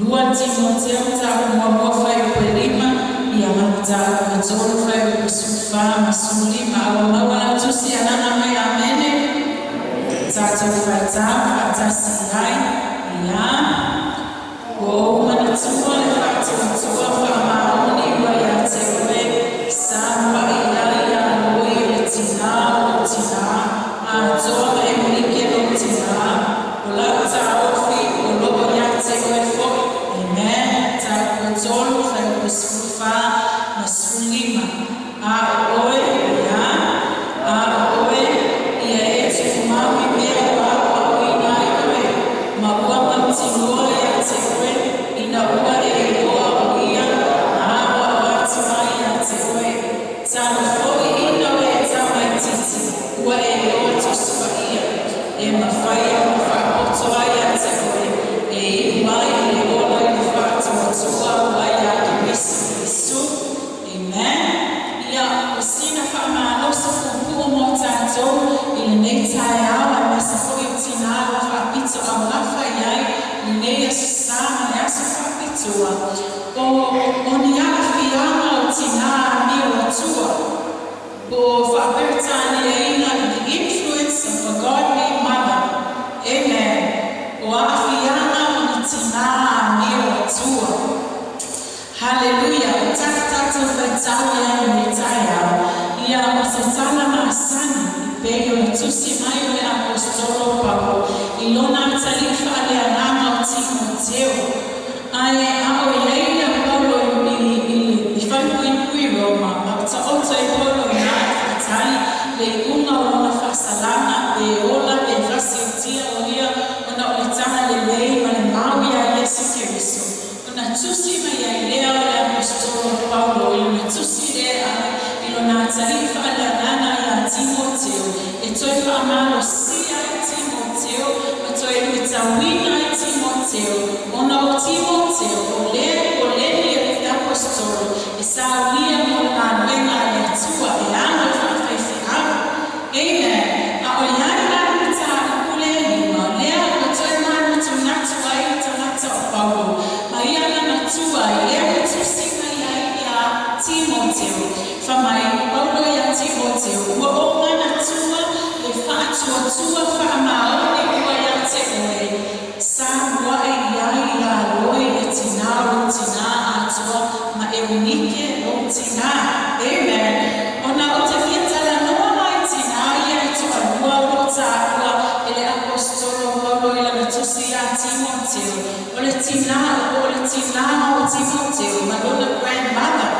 Lua Timoteo ta mua fai o lima ia mata o tolu fai o sufa masuli ma o wana tusi anana mai amene tata fata fata sinai ia o mana tua le fata tua fa maoni wa ya tewe sa wa ia loi le tina o tina a toa e mulike o tina o la ta o fi o lo ya tewe fo amen ta o tolu fai o sufa masulima a oe ia a oe ia e te fumawi mea wa o ina oe ma ua mantinua ya tewe ina ua e oa o ia a wa o atimai ya tewe ta foi ina oe ta mai titi ua e oa tosua ia e mawhai o whaotoa ya tewe e iwai e oa i whaotoa ua ya Kristo amen ia o sina whamano sa fupu mo tātou i le nei tae au a masa foi o tina o whapito au lafa iai i nei asu sama le asu whapitua o ni ala whianga o tina ni o atua o whaperitani e ina the influence of a godly mother amen o a whianga o ni tina ni o atua hallelujah tatu fetalia ni taya ia masatana na asani pego tusi mai le apostolo Paulo ilona talifa ale anama o Timoteo ai ao ia Paulo i fai Roma ta ota i Paulo ia fatali le una ona fasalana e ola e fasiltia o ia ona o tana le lei ma le maui a Yesu Kristo ona tusi mai ia lea le apostolo Paulo ilona tusi lea ilona talifa ale anana ia Timoteo e toi whamalo sia i Timoteo ma toi luita wina i Timoteo ona o Timoteo o leni e apostolo e sa wia mo na wenga e tua e ana whawhaifi au amen a o iai la luita a kule lima lea o toi mana tu natu ai tanata o Paulo ma ia na tua i lea o tusina iai ia Timoteo whamai Paulo ia Timoteo ua o mana tua le whaatua whaamaone ua ia te oe sa ua e iai ia loi e tina atua ma e unike o tina amen ona o te fiatala noa mai tina ia i toa lua o tāua e le apostolo Paulo i lana tusi a Timoteo o le tina o Timoteo ma lona grandmother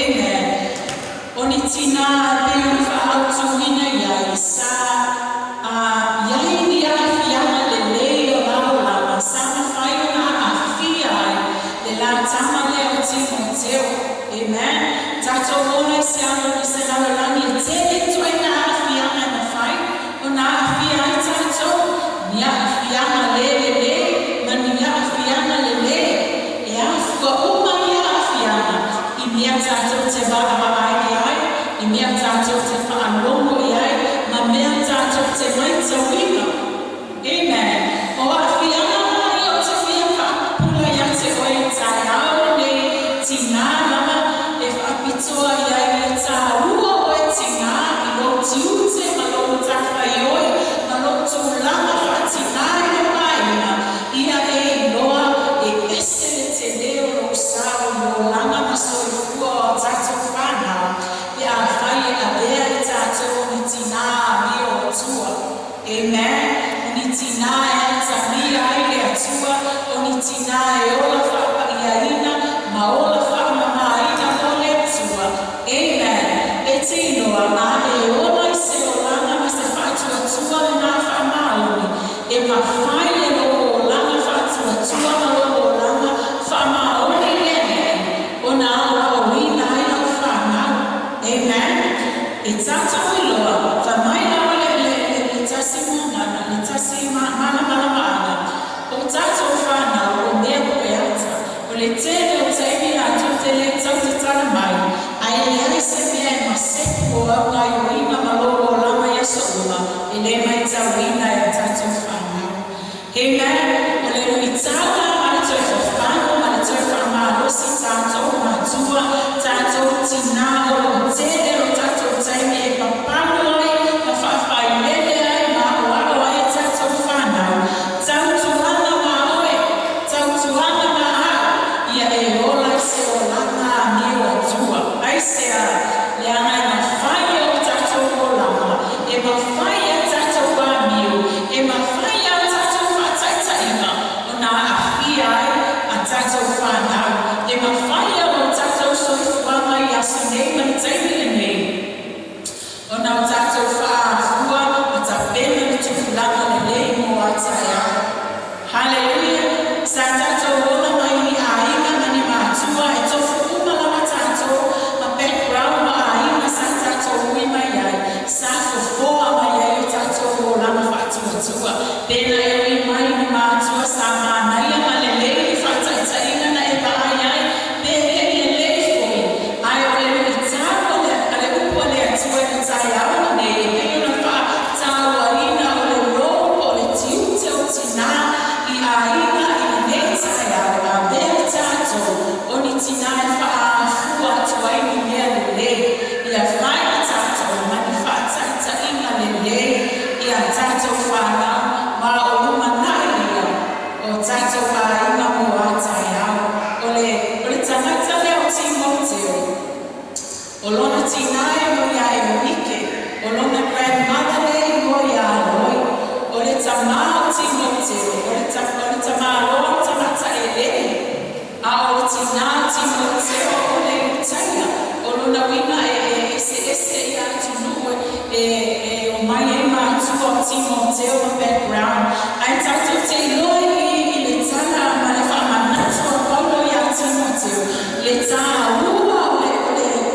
amen o ni tina pe o whaautu hina iai sa iai ni a whianga le lei o laulama sa na whai o na a whia ai le la tama le o Timoteo amen tato ona i se ano ni se lalolani e tele toi na a whianga na whai o na a whia ai tato ni a whianga le ma ni a whianga le e a fua uma ni a whianga i mea tato te waa ai i mea tātou te whaanongo i ai, ma mea tātou te maita wina. Amen. O a whianga mai o te whia whaapula ia te oe tai ao nei tina lama e whaapitoa i ai e tā ua o e tina i lo tiute ma lo tawhai oe, ma lo tu lama whaatina i o aina. Ia e noa e esele te leo lo sao lo lama maso i fua o tātou whanau. Ia whai e a lea i tātou ni tina mi o atua. Amen. O ni tina e ata mi ai le atua. O ni tina e ola whapa i aina. Ma ola whapa mama aina o le atua. Amen. E tinoa ma e ola i se o lana ma se whatu atua le nā wha maoni. E ma whai e lo o lana whatu atua ma lo o lana wha maoni le nei. O nā ola o wina ai au whanau. Amen. E tātou i loa, whamai lawa le tasi mongana, le tasi mana maana. O tātou whanau o mea koe ata. O le tele o teimi atu te le tau te tala mai. Ai e ai se mea e maseku o au ngai o ina malolo o lama ia so uma. E le mai tau ina e tātou whanau. Amen. O le ui tau la mai toi whawhana. Timoteo o le taia o lona wina ese ia tunu o mai e mātua Timoteo o background ai tatu te iloi I le tala ma le whamanatu o Paulo ia Timoteo le tā ua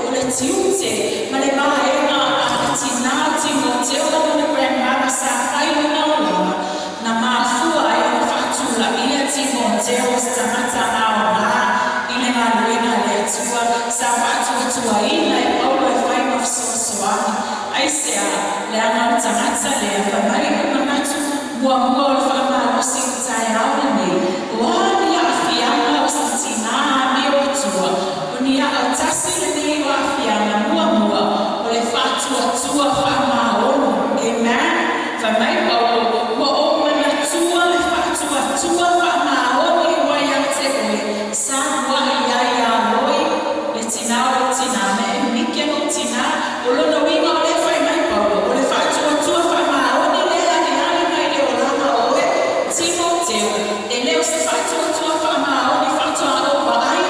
o le tiute ma le maenga a tina Timoteo o le grandmother sa whai luna o lama na mafua e o whatula ia Timoteo sa mata ao ngā I le maluina le tua sa whatua tua ina e Paulo e whai mafsoasoani ai sea le ana tangata le a whamai o manatu mua o le whamau o sintai auna nei o ani a whianga o sintina me o tua o ni a au tasi le nei o a whianga mua o le whatua tua whamau amen whamai Paulo ua o manatua le whatua tua whamau I wai a te oe sa wai ai a loi le tina o tina me mike o tina o lona winga o le whai mai Paulo o le whatua tua whamau ni le ani ani mai le o lama oe Timoteo e leo se whatua tua whamau ni whatua o wa ai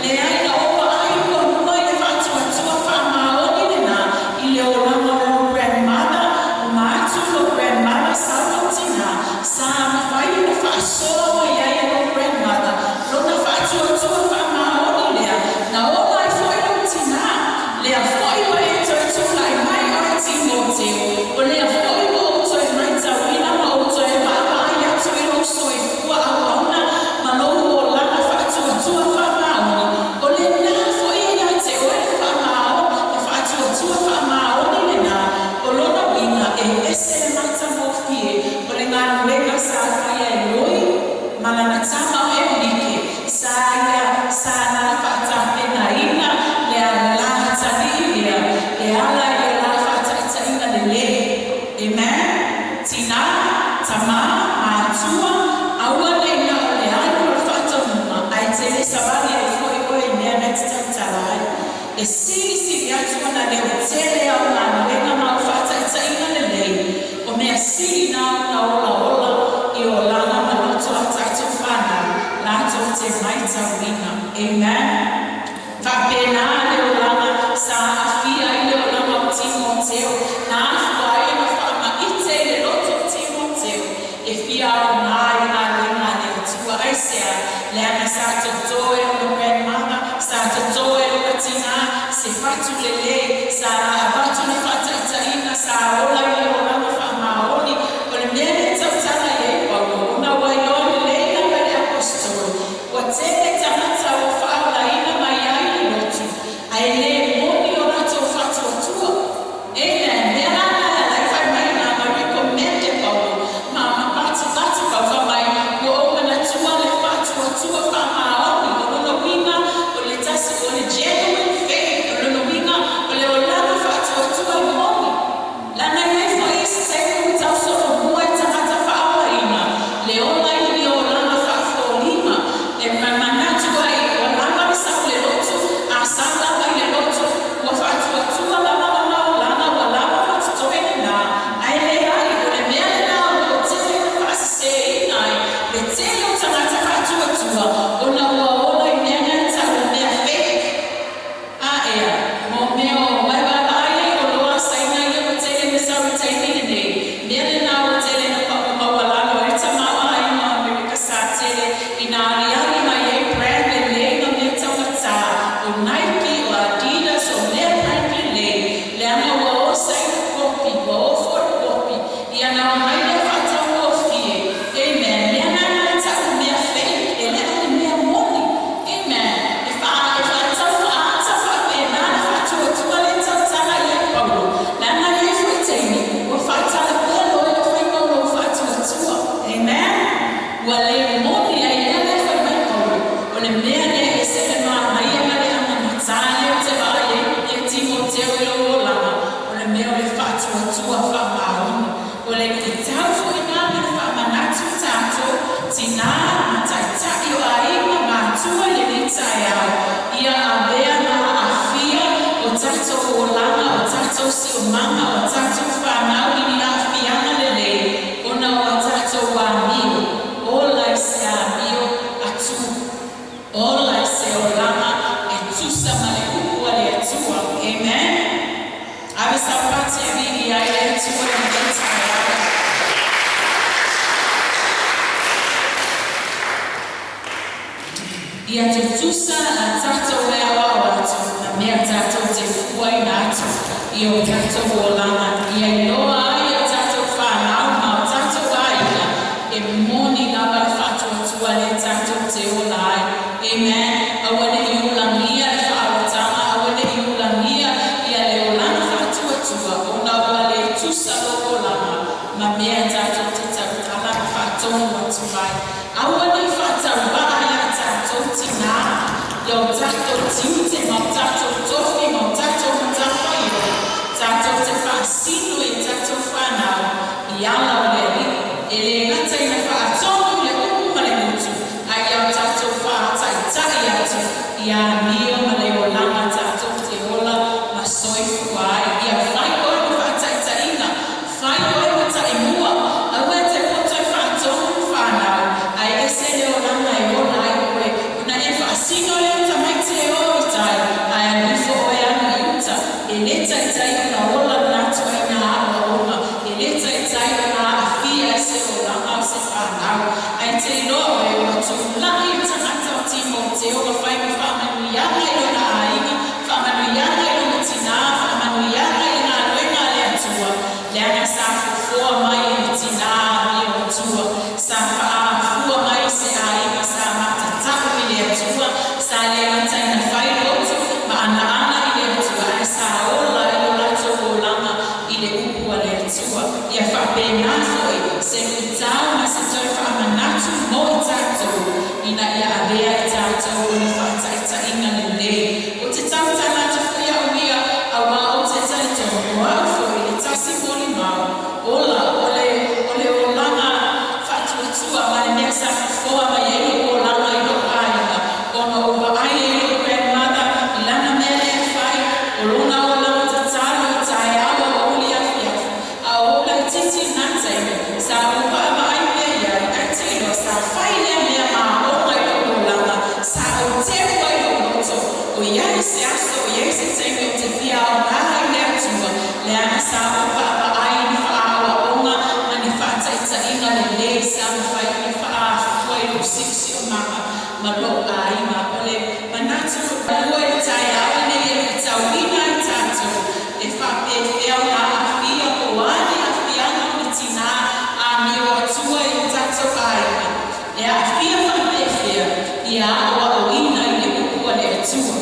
le ai na o wa ai o mua I le whatua tua whamau ni le na I le o lama o grandmother o maatu o grandmother sa o tina sa mawhai na whaasoa o iai o grandmother lona whatua tua whamau ni lea na o mai fwoi o tina lea fwoi o e toi tūlai mai o e Timoteo o lea fwoi o toi mai tawina ma o toi whapai atu I lo soi fua a wauna ma lo o lana whatua tua whamau o le nā fwoi ia te oe whamau e whatua tua whamau ni le nā o lona wina e ese le mata mo fie o le ngā nuenga sa whaia e loi ma lana tama o e nike sa na whata na ina le a la taniria e ala I la whata ina le le amen tina tama mātua aua nei na o le anu o whata muma ai te le sabani e fwoi oe nea next time talai e siri atu ana le o tele au ngā nuenga ma o whata ina le le o mea siri na ola I o lana ma loto a tatu whana lato te maita wina amen whapena le o lana sa awhia I le o lana o Timoteo na awhua e ma whama ite le loto Timoteo e whia o ngā I ngā ringa le tua aisea le ana sa toto e o no grandmother sa toto e o katina se whatu le sa whatu le whata ina sa ola I le o lana whamaoni o le mene tautala e Paulo una wai o le ina ma le apostolo wa tele tamata o whaala ina mai ai le lotu ai le moni o rato whatu atua amen me ana la whai mai na ma recommend e Paulo ma batu kau whamai o mana tua le whatu atua whamaoni o lona winga o le tasi o le genuine faith o lona winga o le o lana whatu atua moni lana iai whai se u tau soro mua tamata whaala ina le ola I o lana whafolima e manatu ai o lana sa le lotu a sala ai le lotu o whatu atua lana o lana wa lana whatu tohene na ai le ai o le mea le na o tele na whase inai le tele o tamata whatu atua o na ua ola I mea na ta o mea fake a ea mo mea o waiwala ai o loa saina I o tele na sa o tainine nei mea le na o tele na mawalano e tamawa ai no Amerika sa tele I nā ariari mai e brand le le na mea taumata o Nike o Adidas o mea brand le le ana ua o saina kopi ua o for kopi I ana o mai le whata o fie amen mea nana le ta o mea fake e le ana mea moni amen e wha tau whaata whape nana whatu o tua le tautala I e Paulo lana le fwai teini o whaatala pelo e le whai Paulo o whatu o tua amen ua le moni ai le le whai mai Paulo o le mea le e se le maa mai ana le ana matale o te wai e Timoteo I lo o lama o le mea o le whatu o tua whamaoni o le ke tau fwoi ngā me le whamanatu tātou tina mataitai o aima mātua le ni tai au ia a mea na a whia o tātou o lama o tātou si o mama o tātou whanau I ni a whiana le le ona o tātou wa mio o lai se a mio atu o lai se o Ia te tusa a tātou mea wao atu, na mea tātou te fuai na atu, i o tātou o lana. Ia I loa ai a tātou whanau, ma o tātou aina, e moni na wale whatua tua le tātou te o lai. Amen. Awane I ulangia le whaawatanga, awane I ulangia ia le o lana whatua tua, o na wale tusa loko lana, ma mea tātou te tautala whatongu atu mai. Awane whatau waa ia tātou tina, ia o tātou tiute, ma o tātou tofi, ma o tātou matawhaio, tātou te whaasino I tātou whanau, I ala o le li, e le ngata I na whaatongu le upu ma le mutu, a ia o tātou whaatai tai atu, ia nio ma le o langa tātou te ola, ma soifu ai, ia whai oi ma whaatai taina, whai oi ma tai mua, aue te poto I whaatongu whanau, ai ese le o langa I ola ai oe, una e whaasino le uta mai te o I tai, ai a nifo oe anu I uta, e le tai tai una ola natu ai na awa oma, e le tai tai una a fia se o langa o se whanau, ai te loa oe o tu lai tangata o timo te o ka whai ka whamanu ianga I lona aingi, whamanu ianga I lona tina, whamanu ianga I ngā luenga le atua, le anga sa fua mai I tina I o tua, sa fua mai se ainga sa matatapu I le atua, sa le ngata I na whai rotu, ma ana I le atua, ai sa ola I o lato o langa I le upua le atua, ia whapena foi, se utau ma se toi whamanatu mo I tātou, ina ia avea I tātou o le whaataita ina le lei. O te tautana te whia o mia, a wā o te taitono, o au foi, le tasi moli mau, ola, ole o langa whatuatua, ma le mea sa whafoa ma ielo o langa I lo aina, ono o wa ai e lo grandmother, I lana mea le whai, o lona o langa tatalo I tai awa o uli a whiafu, a ola I titi nantai, sa upa ma ai mea iai, ai teino, sa whai lea mea ma o mai lo o langa, sa o te wai lo moto, o iai se aso, o iai se teino te whia o ngaha I lea tua, le ana sa upa ma ai ni whaawa onga, ma ni whaataita inga le lei sa ma whai ni whaawa wai lo siksi o mama, ma lo a ima ole, ma natu lua I tai awa ne e le tau ina I tātou, e whape whia na a whia o ani a whia na ni tina, a mi o atua I tātou aina, e a whia whape whia, I a awa o ina I le upua le atua.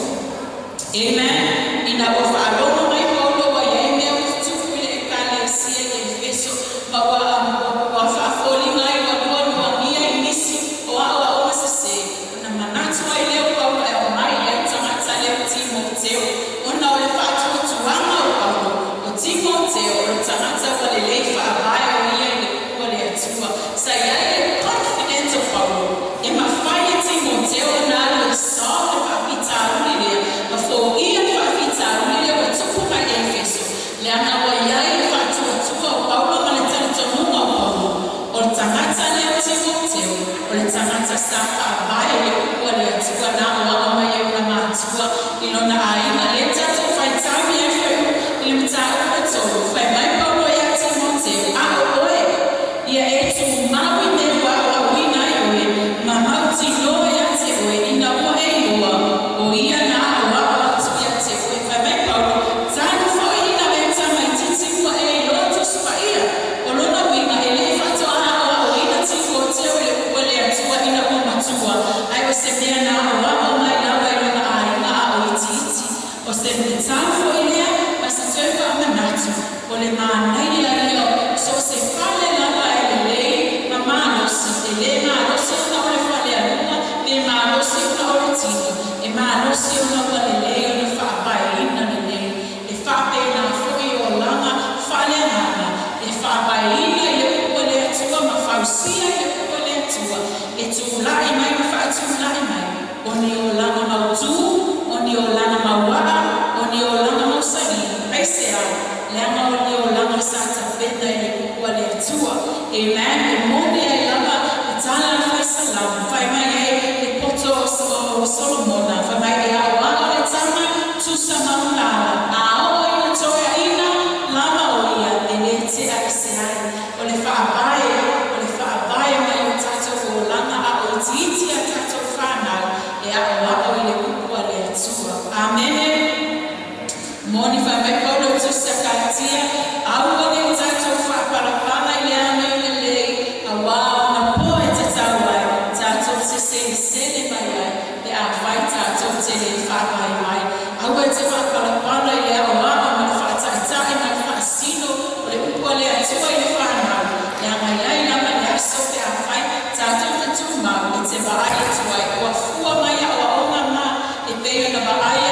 Amen. Ina o whaalonga mai paulo wa iei mea ufutufu I le ekalesia I Efeso, ma wa whaafolinga I wa lua lua mia I nisi o awa o masase, na manatu ai leo paulo e o mai e tangata leo Timoteo, ona o le whaatua tuanga o paulo, o Timoteo o le tangata wa le lei whaabai o ia I le upua le atua, sa iai le confident o paulo, e ma whai e Timoteo na le sa le whaapita uli lea, ma fo ia whaapita uli lea wa tupu mai Efeso, le ana wa iai le whaatua tua o paulo ma le talitonunga o paulo, o le tangata leo Timoteo, o le tangata sa whaabai le upua le atua na o mai e una mātua, I lona aina le tatu whai tawi e whiu, I le mta ua tolu, whai mai paulo ia Timoteo, a o oe, ia e tu maui me wa o wina I oe, ma mauti loa ia te oe, ina ua e loa, o ia na o wa o atu ia te oe, whai mai paulo, tānu whau ina me tama I titi ua e loa tu supa ia, o lona wina e le whato ana o ina Timoteo I le ua le atua ina ua matua, ai o se mea na o wa o mai na wai lona aina a o iti, o se me tānu I lea, ma se toi wha manatu, o le mānei ia leo, so se whale lava e le lei, ma mānosi, e le mānosi ona o le whale alunga, me mānosi ona o le tino, e mānosi ona o le lei, o le whaabai ina le lei, e whape na fui o langa, whale anana, e whaabai ina I le upua le atua, ma whausia I le upua le atua, e tu lai mai ma whaatu lai mai, o ni o langa mautu, o ni o langa mauara, o ni o langa mausani, ai se au, le anga o ni o langa sata pena I le upua le atua, amen, e mone ai lava, e tala na whai salam, whai mai e poto o Solomona, whai mai e au anga le tama, tusa maunala, a o I le toia ina, lama o ia, e le te ai se ai, o le whaabai mai o tātou o langa a o titi a tātou whanau, e a wao ile kukua le atua. Amen. Moni fa me kolo tu sakatia au ni tato fa para ile ame ile a wao na poe tatawa tato se mai de a vai tato te fa mai au te fa para ile a wao na fa tata na fa sino le kukua le atua ile fa na ya mai na mai so te a vai tato tu ma te ba ai tua wa fua mai a wao na e pe na ba ai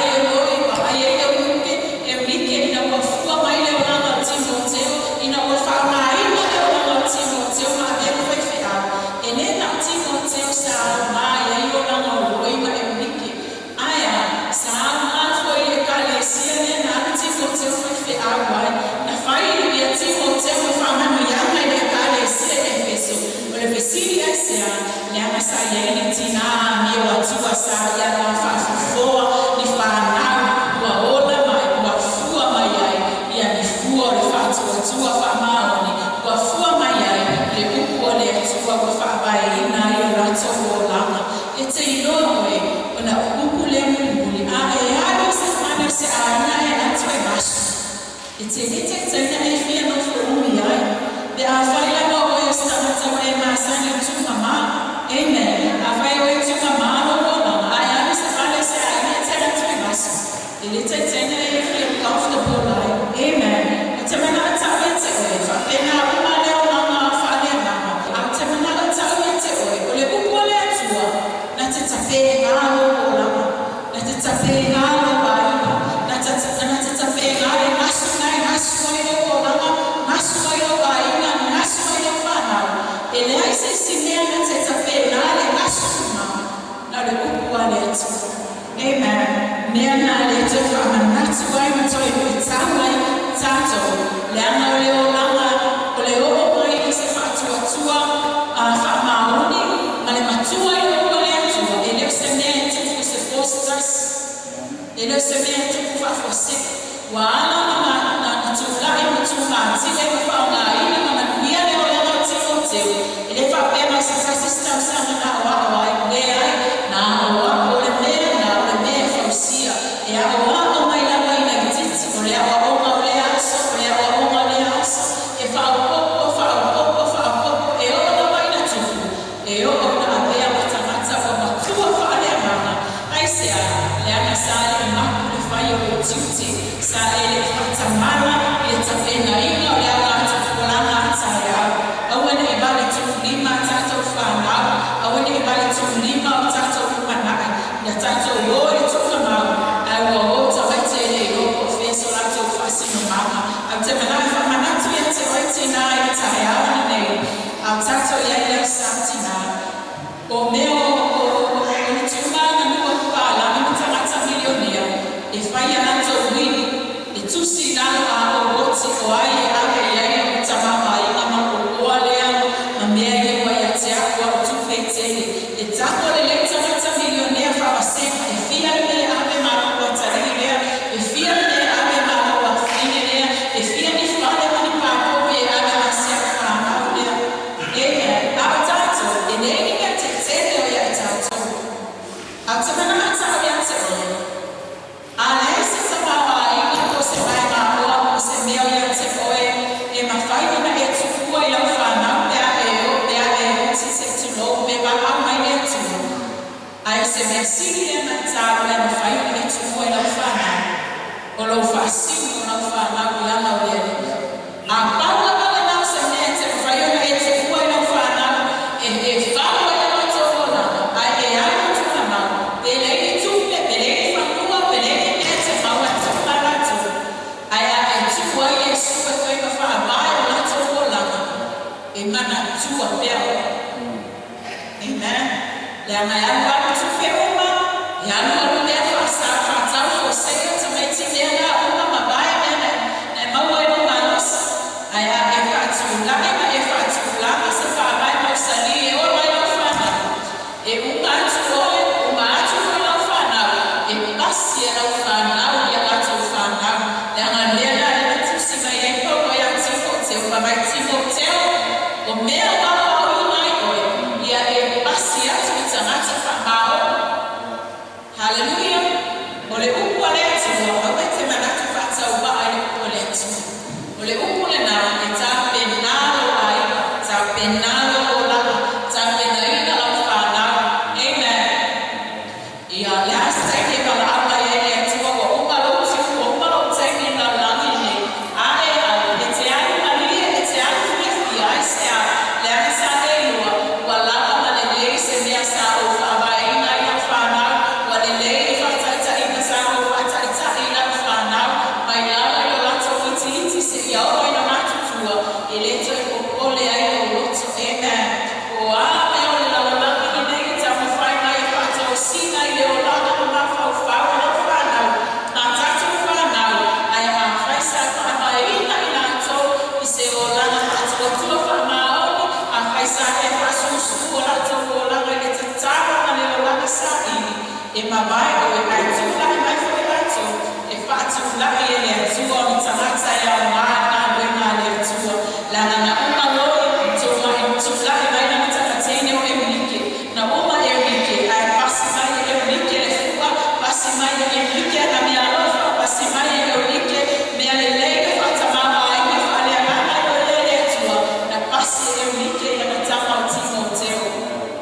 e mawai o e ai tu lai mai fo e ato e whaatu lai e le atua o ni tangata e au ngā ngā roi ngā le atua la ngana uma loi tō mai tu lai mai na takatene o e unike na uma e unike ai pasi mai e unike le fua pasi mai e unike na mea lofa pasi mai e unike mea le leika whatamama ai me whale a ngana o le atua na pasi e unike na matama o timo o teo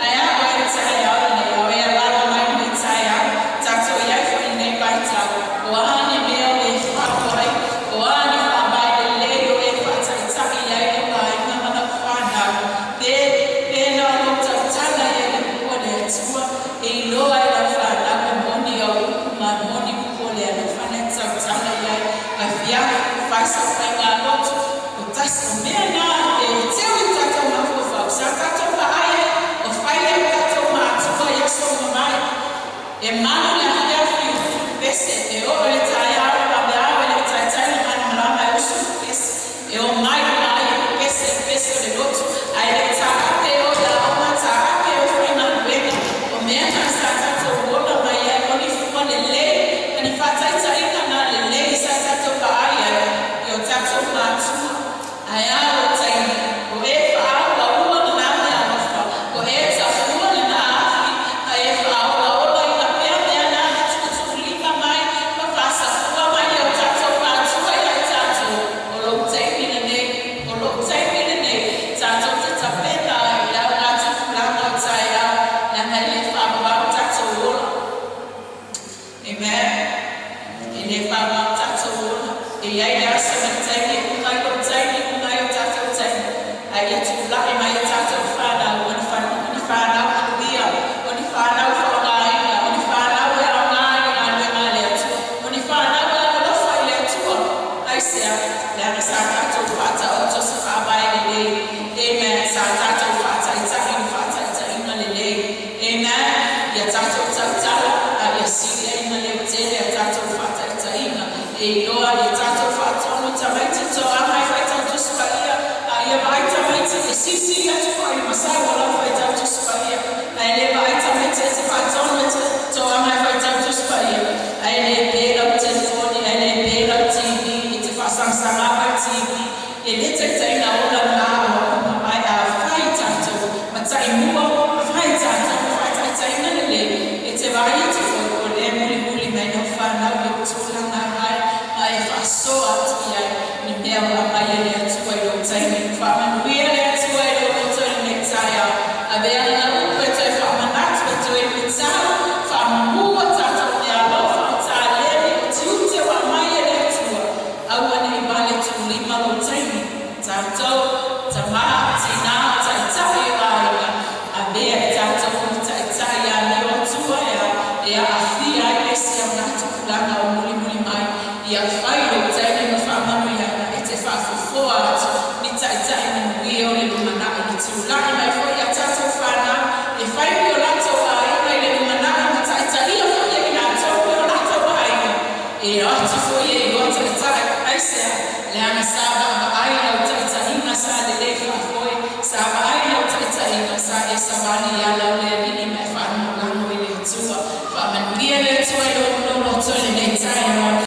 ai a o e tae au nei au e alana mai me tae au tato iai fo i nei bai tau o ane mea o e whapai o ane whapai e leo e whataitaki iai e pai na mana whanau pe na o tau tala e le kua le atua e iloa e la whanau e moni au ma moni kua le ana whane tau tala iai a whiaka whaisa whai ngā lotu o tasi o mea nā e teo i tato mafo whau sa tato pa aia o whai e tato ma atua i aso ma mai e manu le hea whiu pese e o e tae awa ma me awa le tae tae na manu marama e usu pese e o mai mai pese pese o le lotu ai le taake o la oma taake o whai manu wena o mea na sa tato uola mai e o ni fua le le ani whatai tae na le le sa tato pa aia e o tato ma atua ai awa tae o e whaawa ua na na mea alofa o e tato ua na na afi ai e whaawa ola i na mea mea na tutu lima mai ma whasa ua mai e o tato ma atua i ai tato o lo tae pina nei o lo tae pina nei tato te tapena i au ngā tuku lama o tae au na mai le whaawa o tato ola Amen. E le whawa o tato ola e iai le asa na taini ungai o taini ungai o tato taini ai e tu lai mai e tato whanau o ni whanau kuia o ni whanau whaongaina o ni whanau e au ngāi ngā lue ngā le atua o ni whanau e au lofa i le atua ai sea le ana sa tato whata o tosa whaamai le lei Amen. Sa tato whata i tahi ni whata i tahi na le lei Amen. Ia tato tautala a ia sile ina le utele a tato whata i tahi na e loa ia tato whata ono tamaiti to amai whai tau tusupalia a ia mai tamaiti e sisi atu whai masai wala whai tau tusupalia a ele mai tamaiti e te whata ono to amai whai tau tusupalia a ele pēra o telefoni a ele pēra o TV e te whasangsanga a TV e le te teina ola ngā o mai a whai tato ma tai mua whai tato whai tai taina le le e te vai e te whai o le muli muli mai no whanau e tūlanga mai mai e whasoa atu iai ni mea wa mai e le atua i lo taini whamanuia le atua i lo koto i ne tae au a mea na upo e toi whamanatu e toi ni tau whamamua tata o ne alofa o tā lene o te ute wa mai e le atua au ane i male tu lima lo taini tātou ta maha tina tai tae o aia a mea e tātou o tai tae a ni o tua e a awhia e si au ngātu kulanga o muli muli mai i a whai o taini ma whamanu i ana e te whafofoa atu ni tai tae ni mui o le lumana i ni tūlai mai fo i a tātou whanau e whai o lato a ina i le lumana ma tai tae ia fo i a ina tōku o lato a ina e atu fo i e o tai tae aisea le ana sāba ma aina o tai tae ina sa le le whafoi sāba aina o tai tae ina sa e savani i ala